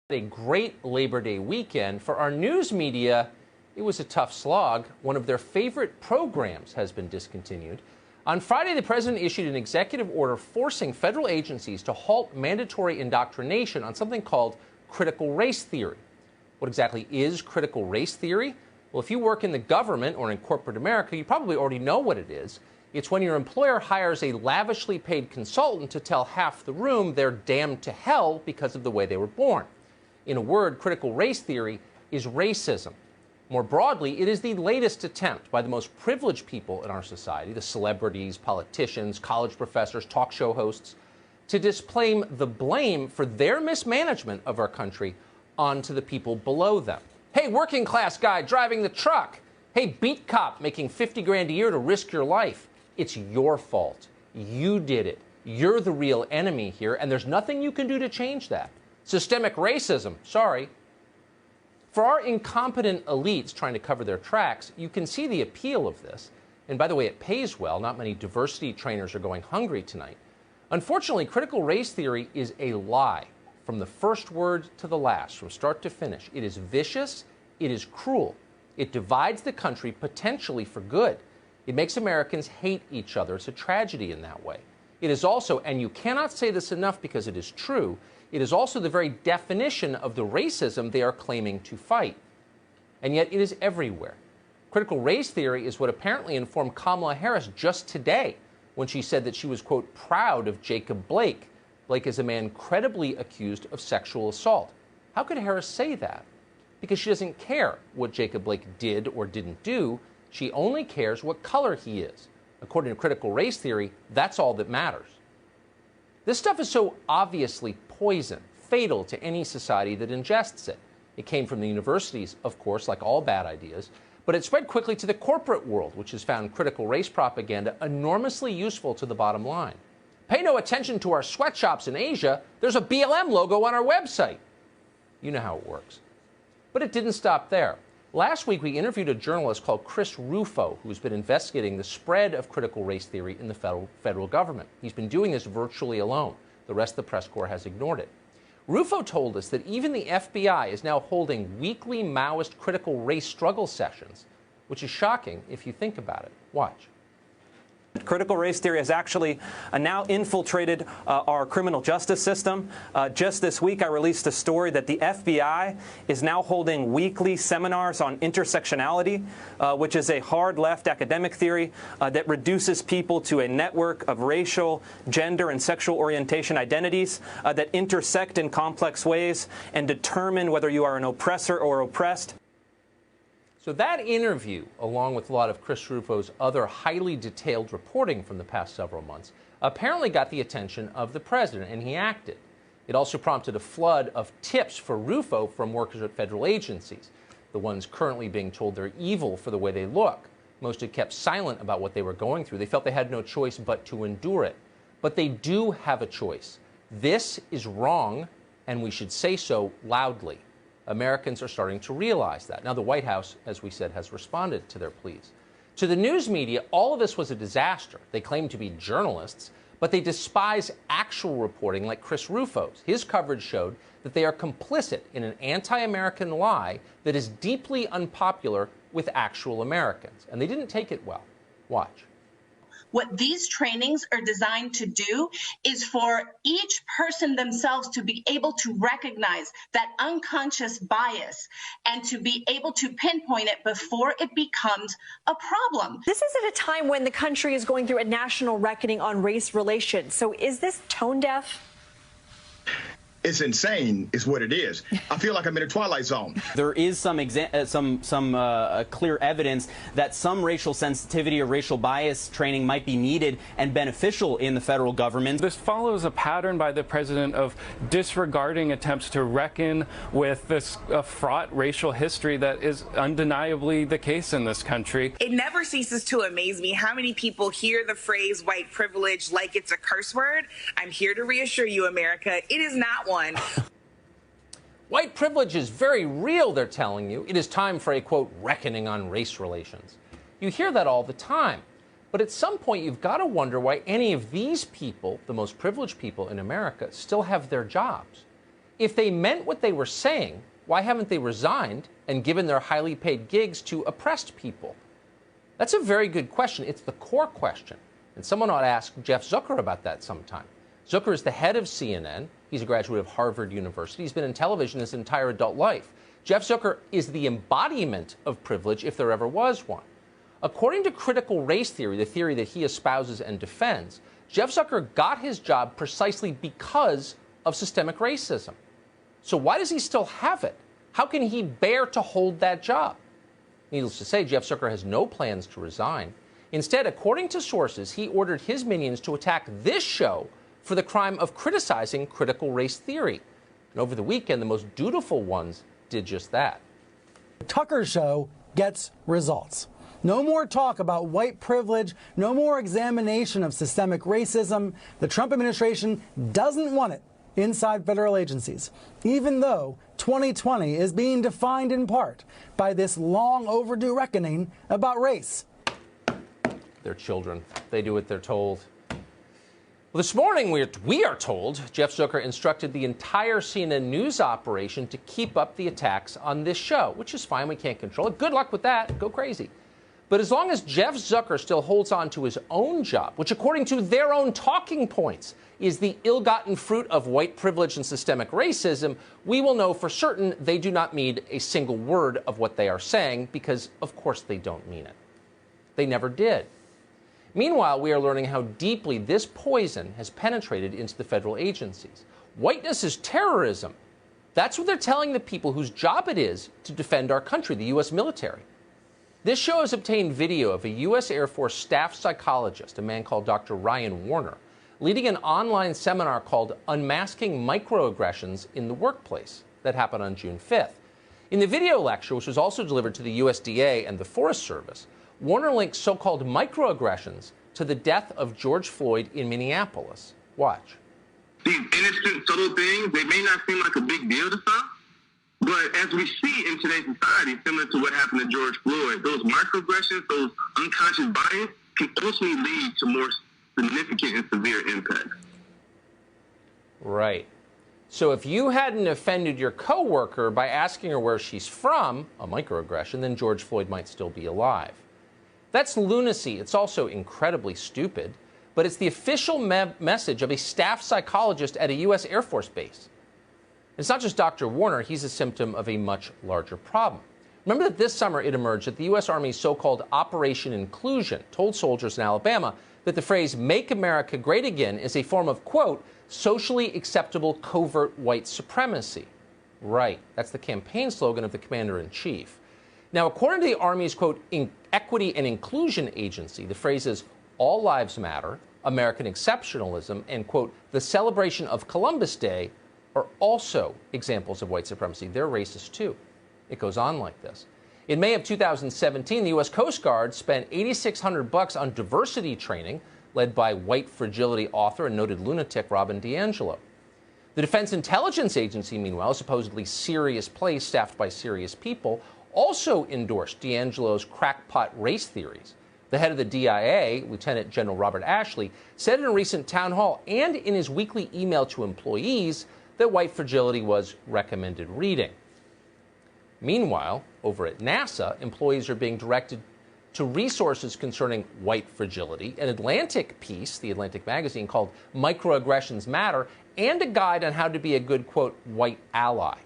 A great Labor Day weekend. For our news media, it was a tough slog. One of their favorite programs has been discontinued. On Friday, the president issued an executive order forcing federal agencies to halt mandatory indoctrination on something called critical race theory. What exactly is critical race theory? Well, if you work in the government or in corporate America, you probably already know what it is. It's when your employer hires a lavishly paid consultant to tell half the room they're damned to hell because of the way they were born. In a word, critical race theory is racism. More broadly, it is the latest attempt by the most privileged people in our society, the celebrities, politicians, college professors, talk show hosts, to display the blame for their mismanagement of our country onto the people below them. Hey, working class guy driving the truck. Hey, beat cop making 50 grand a year to risk your life. It's your fault. You did it. You're the real enemy here, and there's nothing you can do to change that. Systemic racism, sorry. For our incompetent elites trying to cover their tracks, you can see the appeal of this. And by the way, it pays well. Not many diversity trainers are going hungry tonight. Unfortunately, critical race theory is a lie from the first word to the last, from start to finish. It is vicious. It is cruel. It divides the country potentially for good. It makes Americans hate each other. It's a tragedy in that way. It is also, and you cannot say this enough because it is true, it is also the very definition of the racism they are claiming to fight. And yet it is everywhere. Critical race theory is what apparently informed Kamala Harris just today when she said that she was, quote, proud of Jacob Blake. Blake is a man credibly accused of sexual assault. How could Harris say that? Because she doesn't care what Jacob Blake did or didn't do. She only cares what color he is. According to critical race theory, that's all that matters. This stuff is so obviously poison, fatal to any society that ingests it. It came from the universities, of course, like all bad ideas, but it spread quickly to the corporate world, which has found critical race propaganda enormously useful to the bottom line. Pay no attention to our sweatshops in Asia. There's a BLM logo on our website. You know how it works. But it didn't stop there. Last week, we interviewed a journalist called Chris Rufo, who's been investigating the spread of critical race theory in the federal government. He's been doing this virtually alone. The rest of the press corps has ignored it. Rufo told us that even the FBI is now holding weekly Maoist critical race struggle sessions, which is shocking if you think about it. Watch. Critical race theory has actually now infiltrated our criminal justice system. Just this week, I released a story that the FBI is now holding weekly seminars on intersectionality, which is a hard left academic theory that reduces people to a network of racial, gender, and sexual orientation identities that intersect in complex ways and determine whether you are an oppressor or oppressed. So that interview, along with a lot of Chris Rufo's other highly detailed reporting from the past several months, apparently got the attention of the president, and he acted. It also prompted a flood of tips for Rufo from workers at federal agencies, the ones currently being told they're evil for the way they look. Most had kept silent about what they were going through. They felt they had no choice but to endure it. But they do have a choice. This is wrong, and we should say so loudly. Americans are starting to realize that. Now, the White House, as we said, has responded to their pleas. To the news media, all of this was a disaster. They claim to be journalists, but they despise actual reporting like Chris Rufo's. His coverage showed that they are complicit in an anti-American lie that is deeply unpopular with actual Americans. And they didn't take it well. Watch. What these trainings are designed to do is for each person themselves to be able to recognize that unconscious bias and to be able to pinpoint it before it becomes a problem. This is at a time when the country is going through a national reckoning on race relations. So is this tone deaf? It's insane is what it is. I feel like I'm in a twilight zone. There is some clear evidence that some racial sensitivity or racial bias training might be needed and beneficial in the federal government. This follows a pattern by the president of disregarding attempts to reckon with this fraught racial history that is undeniably the case in this country. It never ceases to amaze me how many people hear the phrase white privilege like it's a curse word. I'm here to reassure you, America, it is not one. White privilege is very real, they're telling you. It is time for a, quote, reckoning on race relations. You hear that all the time. But at some point, you've got to wonder why any of these people, the most privileged people in America, still have their jobs. If they meant what they were saying, why haven't they resigned and given their highly paid gigs to oppressed people? That's a very good question. It's the core question. And someone ought to ask Jeff Zucker about that sometime. Zucker is the head of CNN. He's a graduate of Harvard University. He's been in television his entire adult life. Jeff Zucker is the embodiment of privilege, if there ever was one. According to critical race theory, the theory that he espouses and defends, Jeff Zucker got his job precisely because of systemic racism. So why does he still have it? How can he bear to hold that job? Needless to say, Jeff Zucker has no plans to resign. Instead, according to sources, he ordered his minions to attack this show for the crime of criticizing critical race theory. And over the weekend, the most dutiful ones did just that. The Tucker Show gets results. No more talk about white privilege, no more examination of systemic racism. The Trump administration doesn't want it inside federal agencies, even though 2020 is being defined in part by this long overdue reckoning about race. They're children. They do what they're told. Well, this morning, we are told Jeff Zucker instructed the entire CNN news operation to keep up the attacks on this show, which is fine. We can't control it. Good luck with that. Go crazy. But as long as Jeff Zucker still holds on to his own job, which according to their own talking points is the ill-gotten fruit of white privilege and systemic racism, we will know for certain they do not mean a single word of what they are saying, because of course they don't mean it. They never did. Meanwhile, we are learning how deeply this poison has penetrated into the federal agencies. Whiteness is terrorism. That's what they're telling the people whose job it is to defend our country, the U.S. military. This show has obtained video of a U.S. Air Force staff psychologist, a man called Dr. Ryan Warner, leading an online seminar called Unmasking Microaggressions in the Workplace that happened on June 5th. In the video lecture, which was also delivered to the USDA and the Forest Service, Warner links so-called microaggressions to the death of George Floyd in Minneapolis. Watch. These innocent, subtle things, they may not seem like a big deal to some, but as we see in today's society, similar to what happened to George Floyd, those microaggressions, those unconscious bias can ultimately lead to more significant and severe impacts. Right. So if you hadn't offended your coworker by asking her where she's from, a microaggression, then George Floyd might still be alive. That's lunacy. It's also incredibly stupid, but it's the official message of a staff psychologist at a U.S. Air Force base. It's not just Dr. Warner. He's a symptom of a much larger problem. Remember that this summer it emerged that the U.S. Army's so-called Operation Inclusion told soldiers in Alabama that the phrase "Make America Great Again" is a form of, quote, socially acceptable covert white supremacy. Right. That's the campaign slogan of the commander-in-chief. Now, according to the Army's, quote, Equity and Inclusion Agency, the phrases "all lives matter," American exceptionalism, and, quote, the celebration of Columbus Day are also examples of white supremacy. They're racist, too. It goes on like this. In May of 2017, the U.S. Coast Guard spent $8,600 on diversity training led by white fragility author and noted lunatic Robin DiAngelo. The Defense Intelligence Agency, meanwhile, a supposedly serious place staffed by serious people, also endorsed DiAngelo's crackpot race theories. The head of the DIA, Lieutenant General Robert Ashley, said in a recent town hall and in his weekly email to employees that white fragility was recommended reading. Meanwhile, over at NASA, employees are being directed to resources concerning white fragility, an Atlantic piece, the Atlantic magazine, called Microaggressions Matter, and a guide on how to be a good, quote, white ally.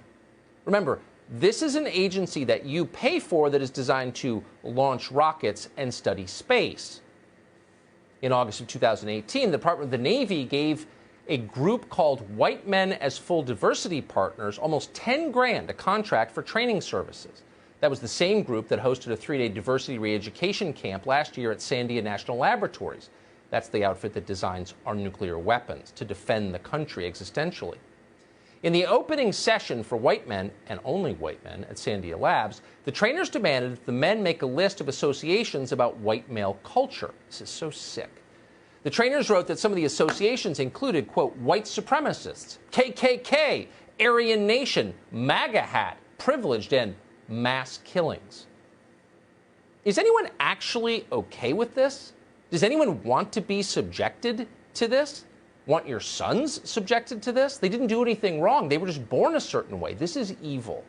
Remember, this is an agency that you pay for that is designed to launch rockets and study space. In August of 2018, the Department of the Navy gave a group called White Men as Full Diversity Partners almost $10,000 a contract for training services. That was the same group that hosted a 3-day diversity re-education camp last year at Sandia National Laboratories. That's the outfit that designs our nuclear weapons to defend the country existentially. In the opening session for white men, and only white men, at Sandia Labs, the trainers demanded that the men make a list of associations about white male culture. This is so sick. The trainers wrote that some of the associations included, quote, white supremacists, KKK, Aryan Nation, MAGA hat, privileged, and mass killings. Is anyone actually okay with this? Does anyone want to be subjected to this? want your sons subjected to this? They didn't do anything wrong. They were just born a certain way. This is evil.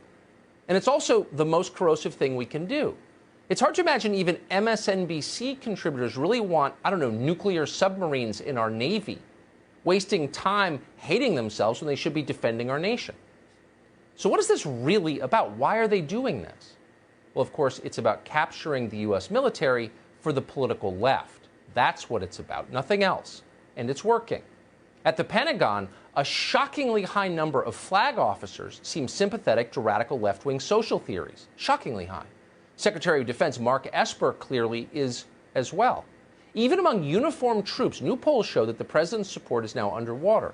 And it's also the most corrosive thing we can do. It's hard to imagine even MSNBC contributors really want, I don't know, nuclear submarines in our Navy, wasting time hating themselves when they should be defending our nation. So what is this really about? Why are they doing this? Well, of course, it's about capturing the U.S. military for the political left. That's what it's about, nothing else. And it's working. At the Pentagon, a shockingly high number of flag officers seem sympathetic to radical left-wing social theories. Shockingly high. Secretary of Defense Mark Esper clearly is as well. Even among uniformed troops, new polls show that the president's support is now underwater.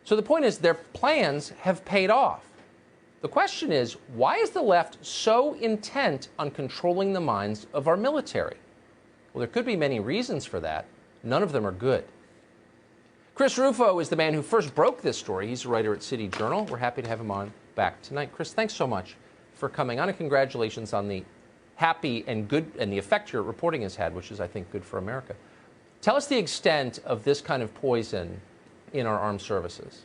So the point is, their plans have paid off. The question is, why is the left so intent on controlling the minds of our military? Well, there could be many reasons for that. None of them are good. Chris Rufo is the man who first broke this story. He's a writer at City Journal. We're happy to have him on back tonight. Chris, thanks so much for coming on, and congratulations on the happy and good and the effect your reporting has had, which is, I think, good for America. Tell us the extent of this kind of poison in our armed services.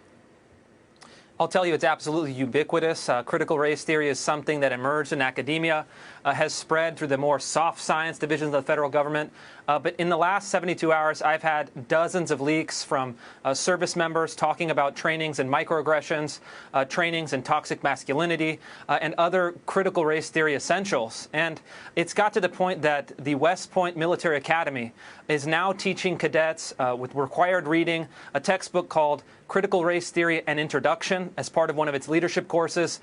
I'll tell you, it's absolutely ubiquitous. Critical race theory is something that emerged in academia, has spread through the more soft science divisions of the federal government. But in the last 72 hours, I've had dozens of leaks from service members talking about trainings in microaggressions, trainings in toxic masculinity, and other critical race theory essentials. And it's got to the point that the West Point Military Academy is now teaching cadets with required reading a textbook called Critical Race Theory and Introduction as part of one of its leadership courses.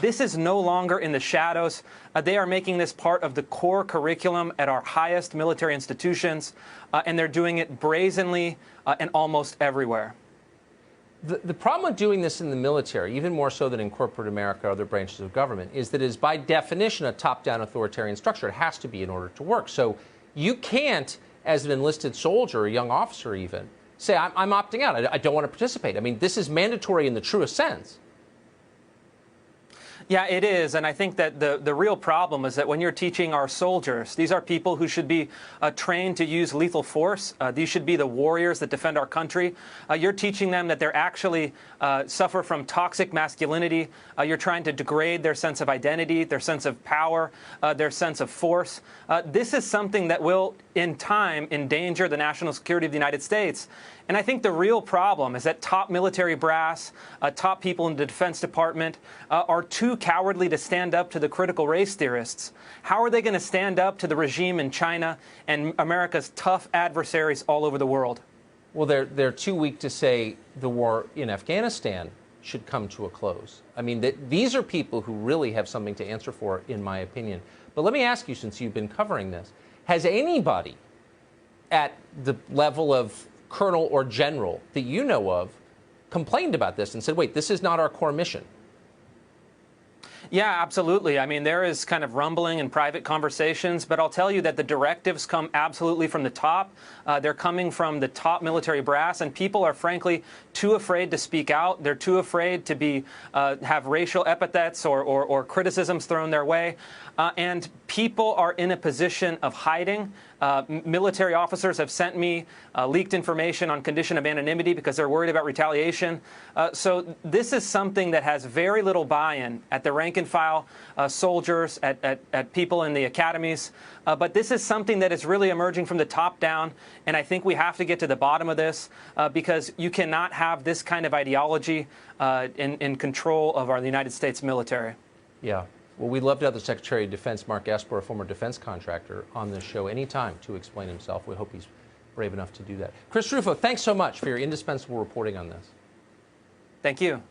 This is no longer in the shadows. They are making this part of the core curriculum at our highest military institutions, and they're doing it brazenly and almost everywhere. The problem with doing this in the military, even more so than in corporate America or other branches of government, is that it is by definition a top-down authoritarian structure. It has to be in order to work. So you can't, as an enlisted soldier, a young officer even, say, I'm opting out. I don't want to participate. I mean, this is mandatory in the truest sense. Yeah, it is. And I think that the real problem is that when you're teaching our soldiers, these are people who should be trained to use lethal force. These should be the warriors that defend our country. You're teaching them that they're actually suffer from toxic masculinity. You're trying to degrade their sense of identity, their sense of power, their sense of force. This is something that will, in time, endanger the national security of the United States. And I think the real problem is that top military brass, top people in the Defense Department are too cowardly to stand up to the critical race theorists. How are they going to stand up to the regime in China and America's tough adversaries all over the world? Well, they're too weak to say the war in Afghanistan should come to a close. I mean, these are people who really have something to answer for, in my opinion. But let me ask you, since you've been covering this, has anybody at the level of colonel or general that you know of complained about this and said, wait, this is not our core mission? Yeah, absolutely. I mean, there is kind of rumbling in private conversations, but I'll tell you that the directives come absolutely from the top. They're coming from the top military brass, and people are frankly too afraid to speak out. They're too afraid to be have racial epithets or criticisms thrown their way. And people are in a position of hiding. Military officers have sent me leaked information on condition of anonymity because they're worried about retaliation. So this is something that has very little buy-in at the rank and file soldiers, at people in the academies. But this is something that is really emerging from the top down. And I think we have to get to the bottom of this because you cannot have this kind of ideology in control of our United States military. Yeah. Well, we'd love to have the Secretary of Defense, Mark Esper, a former defense contractor, on this show anytime to explain himself. We hope he's brave enough to do that. Chris Rufo, thanks so much for your indispensable reporting on this. Thank you.